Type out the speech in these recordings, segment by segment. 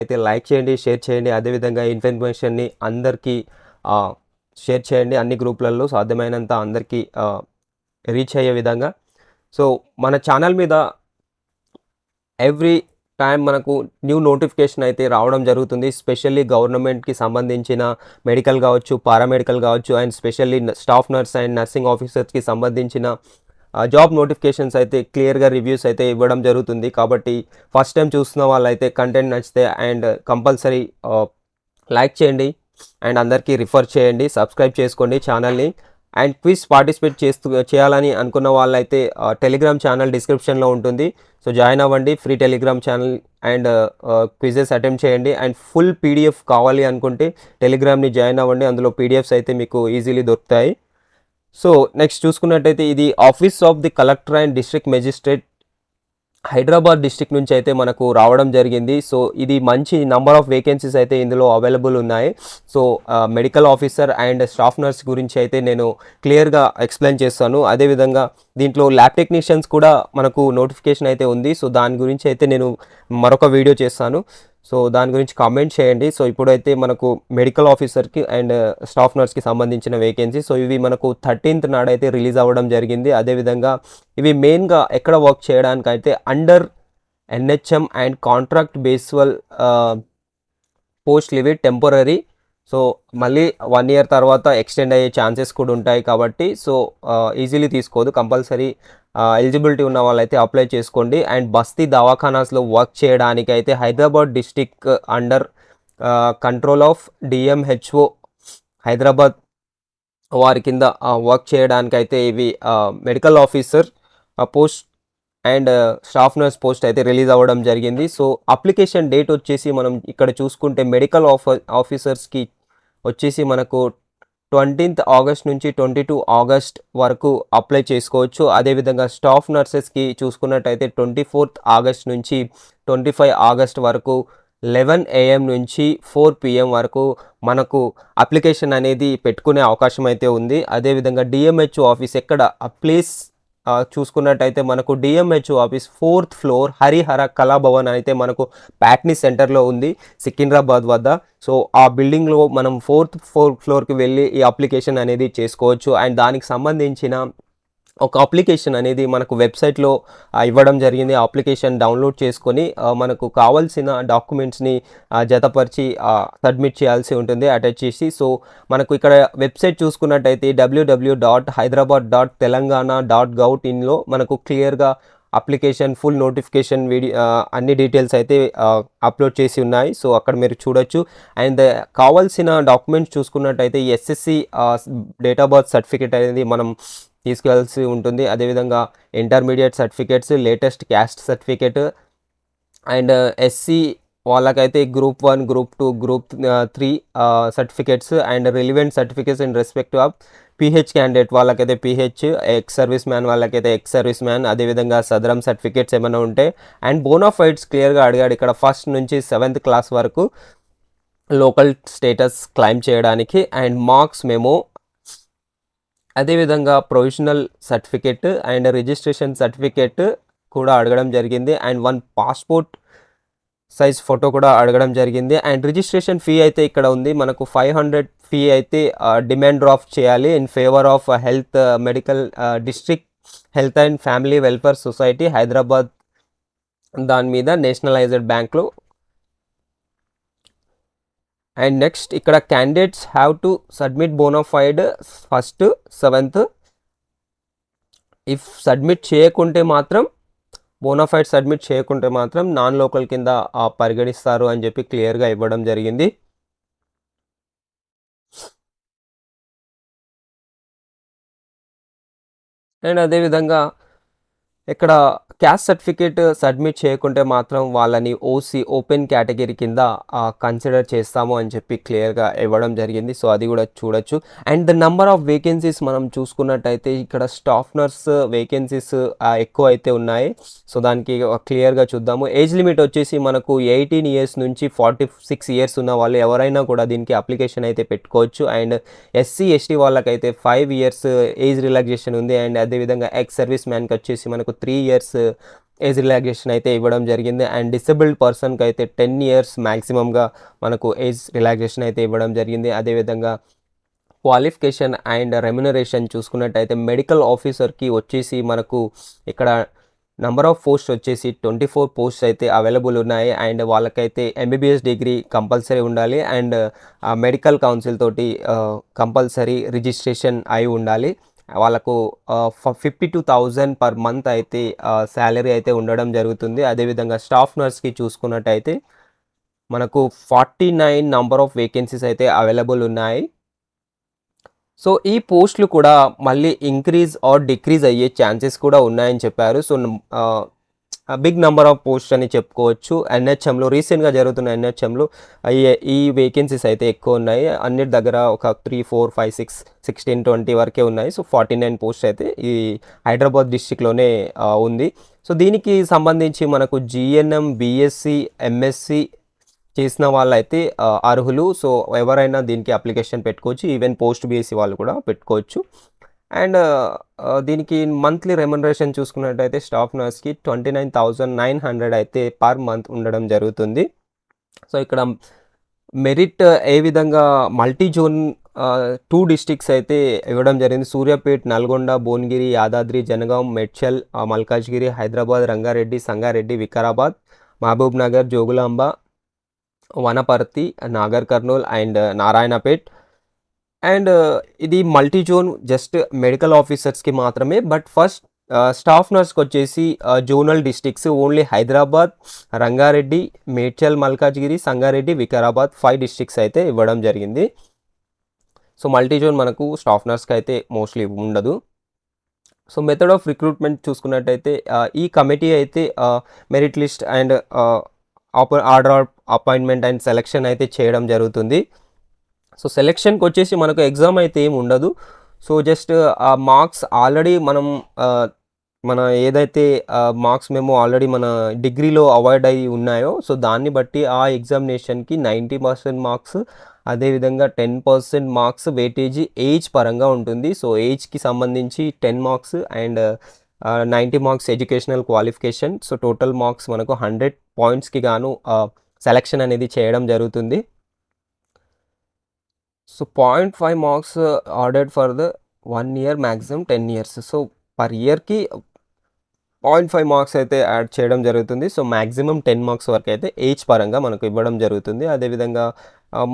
అయితే లైక్ చేయండి, షేర్ చేయండి. అదేవిధంగా ఇన్ఫర్మేషన్‌ని అందరికీ షేర్ చేయండి. అన్ని గ్రూప్‌లలో సాధ్యమైనంత అందరికీ రీచ్ అయ్యే విధంగా. సో, మన ఛానల్ మీద ఎవ్రీ టైం మనకు న్యూ నోటిఫికేషన్ అయితే రావడం జరుగుతుంది. స్పెషల్లీ గవర్నమెంట్‌కి సంబంధించిన మెడికల్ కావచ్చు, పారామెడికల్ కావచ్చు and specially staff nurse and nursing ఆఫీసర్స్‌కి సంబంధించిన జాబ్ నోటిఫికేషన్స్ అయితే క్లియర్‌గా రివ్యూస్ అయితే ఇవ్వడం జరుగుతుంది. కాబట్టి ఫస్ట్ టైం చూస్తున్న వాళ్ళైతే కంటెంట్ నచ్చితే అండ్ కంపల్సరీ లైక్ చేయండి అండ్ అందరికీ రిఫర్ చేయండి. సబ్స్క్రైబ్ చేసుకోండి ఛానల్‌ని. అండ్ క్విజ్ పార్టిసిపేట్ చేయాలని అనుకున్న వాళ్ళైతే టెలిగ్రామ్ ఛానల్ డిస్క్రిప్షన్లో ఉంటుంది. సో జాయిన్ అవ్వండి. Free Telegram channel and quizzes attempt చేయండి. అండ్ ఫుల్ పీడిఎఫ్ కావాలి అనుకుంటే టెలిగ్రామ్ని జాయిన్ అవ్వండి. అందులో పీడిఎఫ్స్ అయితే మీకు ఈజీలీ దొరుకుతాయి. సో నెక్స్ట్ చూసుకున్నట్టయితే ఇది office of the collector and district magistrate Hyderabad district నుంచి అయితే మనకు రావడం జరిగింది. సో ఇది మంచి నంబర్ ఆఫ్ వేకెన్సీస్ అయితే ఇందులో అవైలబుల్ ఉన్నాయి. So medical officer and staff nurse గురించి అయితే నేను క్లియర్గా ఎక్స్ప్లెయిన్ చేస్తాను. అదేవిధంగా దీంట్లో ల్యాబ్ టెక్నీషియన్స్ కూడా మనకు నోటిఫికేషన్ అయితే ఉంది. సో దాని గురించి అయితే నేను మరొక వీడియో చేస్తాను. సో దాని గురించి కామెంట్ చేయండి. సో ఇప్పుడైతే మనకు మెడికల్ ఆఫీసర్కి అండ్ స్టాఫ్ నర్స్కి సంబంధించిన వేకెన్సీ. సో ఇవి మనకు 13th నాడైతే రిలీజ్ అవ్వడం జరిగింది. అదేవిధంగా ఇవి మెయిన్గా ఎక్కడ వర్క్ చేయడానికి అయితే అండర్ ఎన్హెచ్ఎం అండ్ కాంట్రాక్ట్ బేస్వల్ పోస్ట్లు ఇవి టెంపరరీ. సో మళ్ళీ 1 year తర్వాత ఎక్స్టెండ్ అయ్యే ఛాన్సెస్ కూడా ఉంటాయి. కాబట్టి సో ఈజీలీ తీసుకోదు. కంపల్సరీ ఎలిజిబిలిటీ ఉన్న వాళ్ళైతే అప్లై చేసుకోండి. అండ్ బస్తీ దవాఖానాస్లో వర్క్ చేయడానికి అయితే Hyderabad district under control of DMHO Hyderabad వారి కింద వర్క్ చేయడానికి అయితే ఇవి medical officer post and staff nurse post అయితే రిలీజ్ అవ్వడం జరిగింది. సో అప్లికేషన్ డేట్ వచ్చేసి మనం ఇక్కడ చూసుకుంటే మెడికల్ ఆఫీసర్స్కి వచ్చేసి మనకు 20th August నుంచి 22 August వరకు అప్లై చేసుకోవచ్చు. అదేవిధంగా స్టాఫ్ నర్సెస్కి చూసుకున్నట్టయితే 24th August నుంచి 25 August వరకు 11 AM నుంచి 4 PM వరకు మనకు అప్లికేషన్ అనేది పెట్టుకునే అవకాశం అయితే ఉంది. అదేవిధంగా డిఎంహెచ్ఓ ఆఫీస్ ఎక్కడ ప్లేస్ చూసుకున్నట్టయితే మనకు DMHO office 4th floor Harihara Kalabhavan అయితే మనకు ప్యాట్నీ సెంటర్లో ఉంది సికింద్రాబాద్ వద్ద. సో ఆ బిల్డింగ్లో మనం 4th floorకి వెళ్ళి ఈ అప్లికేషన్ అనేది చేసుకోవచ్చు. అండ్ దానికి సంబంధించిన ఒక అప్లికేషన్ అనేది మనకు వెబ్సైట్లో ఇవ్వడం జరిగింది. ఆ అప్లికేషన్ డౌన్లోడ్ చేసుకొని మనకు కావాల్సిన డాక్యుమెంట్స్ని జతపరిచి సబ్మిట్ చేయాల్సి ఉంటుంది అటాచ్ చేసి. సో మనకు ఇక్కడ వెబ్సైట్ చూసుకున్నట్టయితే www.hyderabad.telangana.gov.in మనకు క్లియర్గా అప్లికేషన్ ఫుల్ నోటిఫికేషన్ అన్ని డీటెయిల్స్ అయితే అప్లోడ్ చేసి ఉన్నాయి. సో అక్కడ మీరు చూడొచ్చు. అండ్ కావాల్సిన డాక్యుమెంట్స్ చూసుకున్నట్టయితే SSC date of birth certificate అనేది మనం తీసుకెళ్ళాల్సి ఉంటుంది. అదేవిధంగా intermediate certificates, latest caste certificate and SC వాళ్ళకైతే Group 1, Group 2, Group 3 certificates and relevant certificates in respect of pH candidate వాళ్ళకైతే పిహెచ్, ఎక్స్ సర్వీస్ మ్యాన్ వాళ్ళకైతే ఎక్స్ సర్వీస్ మ్యాన్, అదేవిధంగా సదరం certificates ఏమైనా ఉంటే అండ్ బోనాఫైడ్స్ క్లియర్గా అడిగాడు ఇక్కడ 1st నుంచి 7th class వరకు లోకల్ స్టేటస్ క్లైమ్ చేయడానికి అండ్ మార్క్స్ మెమో, అదేవిధంగా provisional certificate and registration certificate కూడా అడగడం జరిగింది. అండ్ 1 పాస్పోర్ట్ సైజ్ ఫోటో కూడా అడగడం జరిగింది. అండ్ రిజిస్ట్రేషన్ ఫీ అయితే ఇక్కడ ఉంది మనకు 500 ఫీ అయితే డిమాండ్ డ్రాఫ్ట్ చేయాలి in favour of health medical district health and family welfare society Hyderabad దాని మీద నేషనలైజ్డ్ బ్యాంక్లో. అండ్ నెక్స్ట్ ఇక్కడ candidates have to submit bonafide 1st, 7th. If submit చేయకుంటే మాత్రం బోనాఫైడ్ సబ్మిట్ చేయకుంటే మాత్రం నాన్ లోకల్ కింద పరిగణిస్తారు అని చెప్పి క్లియర్గా ఇవ్వడం జరిగింది. అండ్ అదేవిధంగా ఇక్కడ క్యాస్ట్ సర్టిఫికేట్ సబ్మిట్ చేయకుంటే మాత్రం వాళ్ళని ఓసీ ఓపెన్ కేటగిరీ కింద కన్సిడర్ చేస్తాము అని చెప్పి క్లియర్గా ఇవ్వడం జరిగింది. సో అది కూడా చూడొచ్చు. And the number of vacancies మనం చూసుకున్నట్టయితే ఇక్కడ స్టాఫ్ నర్స్ వేకెన్సీస్ ఎక్కువ అయితే ఉన్నాయి. సో దానికి క్లియర్గా చూద్దాము. ఏజ్ లిమిట్ వచ్చేసి మనకు 18 years నుంచి 46 years ఉన్న వాళ్ళు ఎవరైనా కూడా దీనికి అప్లికేషన్ అయితే పెట్టుకోవచ్చు. అండ్ ఎస్సీ ఎస్టీ వాళ్ళకైతే 5 years ఏజ్ రిలాక్సేషన్ ఉంది. అండ్ అదేవిధంగా ఎక్స్ సర్వీస్ మ్యాన్కి వచ్చేసి మనకు 3 years ఏజ్ రిలాక్సేషన్ అయితే ఇవ్వడం జరిగింది. అండ్ డిసేబుల్డ్ పర్సన్కి అయితే 10 ఇయర్స్ మ్యాక్సిమంగా మనకు ఏజ్ రిలాక్సేషన్ అయితే ఇవ్వడం జరిగింది. అదేవిధంగా క్వాలిఫికేషన్ అండ్ రెమ్యునరేషన్ చూసుకున్నట్టయితే మెడికల్ ఆఫీసర్కి వచ్చేసి మనకు ఇక్కడ నంబర్ ఆఫ్ పోస్ట్ వచ్చేసి 24 పోస్ట్ అయితే అవైలబుల్ ఉన్నాయి. అండ్ వాళ్ళకైతే ఎంబీబీఎస్ డిగ్రీ కంపల్సరీ ఉండాలి. అండ్ మెడికల్ కౌన్సిల్ తోటి కంపల్సరీ రిజిస్ట్రేషన్ అయి ఉండాలి. వాళ్ళకు 52,000 పర్ మంత్ అయితే శాలరీ అయితే ఉండడం జరుగుతుంది. అదేవిధంగా స్టాఫ్ నర్స్కి చూసుకున్నట్టయితే మనకు 49 నంబర్ ఆఫ్ వేకెన్సీస్ అయితే అవైలబుల్ ఉన్నాయి. సో ఈ పోస్టులు కూడా మళ్ళీ ఇంక్రీజ్ ఆర్ డిక్రీజ్ అయ్యే ఛాన్సెస్ కూడా ఉన్నాయని చెప్పారు. So big number of post అని చెప్పుకోవచ్చు. ఎన్హెచ్ఎంలో రీసెంట్గా జరుగుతున్న ఎన్హెచ్ఎంలో ఈ వేకెన్సీస్ అయితే ఎక్కువ ఉన్నాయి. అన్నిటి దగ్గర ఒక 3, 4, 5, 6, 16, 20 వరకే ఉన్నాయి. సో 49 పోస్ట్ అయితే ఈ హైదరాబాద్ డిస్టిక్లోనే ఉంది. సో దీనికి సంబంధించి మనకు జిఎన్ఎం, బిఎస్సి, ఎంఎస్సి చేసిన వాళ్ళైతే అర్హులు. సో ఎవరైనా దీనికి అప్లికేషన్ పెట్టుకోవచ్చు. ఈవెన్ పోస్ట్ బీఎస్సీ వాళ్ళు కూడా పెట్టుకోవచ్చు. అండ్ దీనికి మంత్లీ రెమ్యునరేషన్ చూసుకున్నట్టయితే స్టాఫ్ నర్స్కి 29,900 అయితే పర్ మంత్ ఉండడం జరుగుతుంది. సో ఇక్కడ మెరిట్ ఏ విధంగా మల్టీ జోన్ 2 డిస్ట్రిక్ట్స్ అయితే ఇవ్వడం జరిగింది. సూర్యాపేట్, నల్గొండ, భువనగిరి, యాదాద్రి, జనగాం, మేడ్చల్, మల్కాజ్గిరి, హైదరాబాద్, రంగారెడ్డి, సంగారెడ్డి, వికారాబాద్, మహబూబ్ నగర్, జోగులాంబ, వనపర్తి, నాగర్ కర్నూల్ అండ్ నారాయణపేట్. అండ్ ఇది మల్టీ జోన్ జస్ట్ మెడికల్ ఆఫీసర్స్కి మాత్రమే. బట్ ఫస్ట్ స్టాఫ్ నర్స్కి వచ్చేసి zonal districts only Hyderabad, Rangareddy, Medchal, Malkajgiri, Sangareddy, Vikarabad 5 districts అయితే ఇవ్వడం జరిగింది. సో మల్టీ జోన్ మనకు స్టాఫ్ నర్స్కి అయితే మోస్ట్లీ ఉండదు. సో మెథడ్ ఆఫ్ రిక్రూట్మెంట్ చూసుకున్నట్టయితే ఈ కమిటీ అయితే merit list and order appointment and selection అయితే చేయడం జరుగుతుంది. సో సెలెక్షన్కి వచ్చేసి మనకు ఎగ్జామ్ అయితే ఏమి ఉండదు. సో జస్ట్ ఆ మార్క్స్ ఆల్రెడీ మన ఏదైతే మార్క్స్ మేము ఆల్రెడీ మన డిగ్రీలో అవాయిడ్ అయ్యి ఉన్నాయో సో దాన్ని బట్టి ఆ ఎగ్జామినేషన్కి 90% మార్క్స్, అదేవిధంగా 10% మార్క్స్ వెయిటేజీ ఏజ్ పరంగా ఉంటుంది. సో ఏజ్కి సంబంధించి 10 marks and 90 marks educational qualification. So total marks మనకు 100 పాయింట్స్కి గాను సెలెక్షన్ అనేది చేయడం జరుగుతుంది. So 0.5 marks ordered for the 1 year, maximum 10 years. So per ఇయర్కి 0.5 మార్క్స్ అయితే యాడ్ చేయడం జరుగుతుంది. సో మ్యాక్సిమం 10 మార్క్స్ వరకు అయితే ఏజ్ పరంగా మనకు ఇవ్వడం జరుగుతుంది. అదేవిధంగా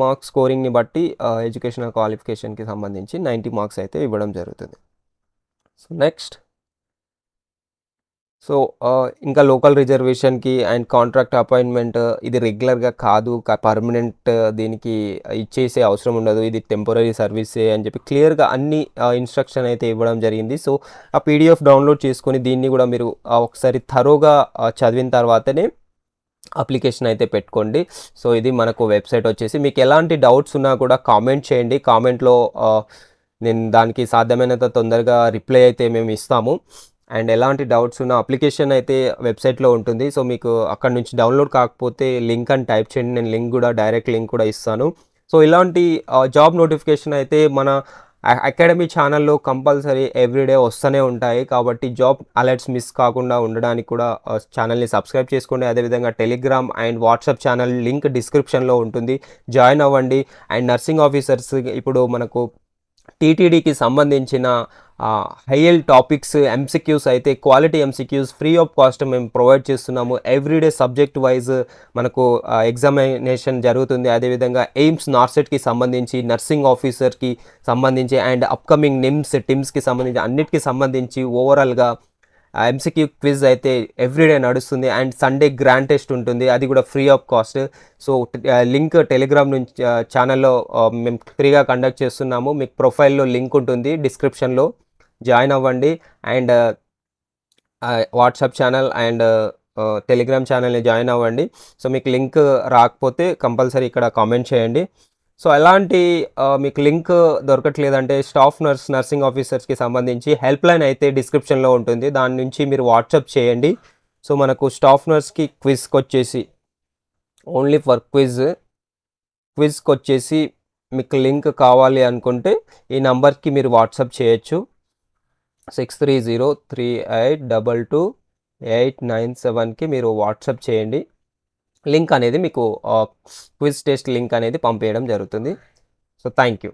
మార్క్స్ స్కోరింగ్ని బట్టి ఎడ్యుకేషనల్ క్వాలిఫికేషన్కి సంబంధించి 90 మార్క్స్ అయితే ఇవ్వడం జరుగుతుంది. సో నెక్స్ట్ సో ఇంకా లోకల్ రిజర్వేషన్కి అండ్ కాంట్రాక్ట్ అపాయింట్మెంట్ ఇది రెగ్యులర్గా కాదు, పర్మనెంట్ దీనికి ఇచ్చేసే అవసరం ఉండదు, ఇది టెంపరీ సర్వీసే అని చెప్పి క్లియర్గా అన్ని ఇన్స్ట్రక్షన్ అయితే ఇవ్వడం జరిగింది. సో ఆ పీడిఎఫ్ డౌన్లోడ్ చేసుకొని దీన్ని కూడా మీరు ఒకసారి థరోగా చదివిన తర్వాతనే అప్లికేషన్ అయితే పెట్టుకోండి. సో ఇది మనకు వెబ్సైట్ వచ్చేసి. మీకు ఎలాంటి డౌట్స్ ఉన్నా కూడా కామెంట్ చేయండి. కామెంట్లో నేను దానికి సాధ్యమైనంత తొందరగా రిప్లై అయితే మేము ఇస్తాము. అండ్ ఎలాంటి డౌట్స్ ఉన్న అప్లికేషన్ అయితే వెబ్సైట్లో ఉంటుంది. సో మీకు అక్కడ నుంచి డౌన్లోడ్ కాకపోతే లింక్ అని టైప్ చేయండి, నేను లింక్ కూడా డైరెక్ట్ లింక్ కూడా ఇస్తాను. సో ఇలాంటి జాబ్ నోటిఫికేషన్ అయితే మన అకాడమీ ఛానల్లో కంపల్సరీ ఎవ్రీడే వస్తూనే ఉంటాయి. కాబట్టి జాబ్ అలర్ట్స్ మిస్ కాకుండా ఉండడానికి కూడా ఛానల్ని సబ్స్క్రైబ్ చేసుకోండి. అదేవిధంగా Telegram and WhatsApp channel link డిస్క్రిప్షన్లో ఉంటుంది, జాయిన్ అవ్వండి. అండ్ నర్సింగ్ ఆఫీసర్స్ ఇప్పుడు మనకు టీటీడీకి సంబంధించిన హైయెల్ టాపిక్స్ ఎంసీక్యూస్ అయితే quality MCQs free of cost మేము ప్రొవైడ్ చేస్తున్నాము. ఎవ్రీడే సబ్జెక్ట్ వైజ్ మనకు ఎగ్జామినేషన్ జరుగుతుంది. అదేవిధంగా ఎయిమ్స్, నార్సెట్కి సంబంధించి, నర్సింగ్ ఆఫీసర్కి సంబంధించి అండ్ అప్కమింగ్ నిమ్స్, టిమ్స్కి సంబంధించి అన్నిటికీ సంబంధించి ఓవరాల్గా ఎంసీక్యూ క్విజ్ అయితే ఎవ్రీడే నడుస్తుంది. అండ్ సండే గ్రాండ్ టెస్ట్ ఉంటుంది, అది కూడా free of cost. So link Telegram నుంచి ఛానల్లో మేము ఫ్రీగా కండక్ట్ చేస్తున్నాము. మీకు ప్రొఫైల్లో లింక్ ఉంటుంది డిస్క్రిప్షన్లో, జాయిన్ అవ్వండి. And WhatsApp channel and Telegram ఛానల్ని జాయిన్ అవ్వండి. సో మీకు లింక్ రాకపోతే కంపల్సరీ ఇక్కడ కామెంట్ చేయండి. సో ఎలాంటి మీకు లింక్ దొరకట్లేదంటే స్టాఫ్ నర్సింగ్ ఆఫీసర్స్కి సంబంధించి హెల్ప్ లైన్ అయితే డిస్క్రిప్షన్లో ఉంటుంది, దాని నుంచి మీరు వాట్సాప్ చేయండి. సో మనకు స్టాఫ్ నర్స్కి క్విజ్కి వచ్చేసి ఓన్లీ ఫర్ క్విజ్కి వచ్చేసి మీకు లింక్ కావాలి అనుకుంటే ఈ నెంబర్కి మీరు వాట్సాప్ చేయొచ్చు. 63038222 897కి మీరు వాట్సాప్ చేయండి. లింక్ అనేది మీకు క్విజ్ టెస్ట్ లింక్ అనేది పంపేయడం జరుగుతుంది. So thank you.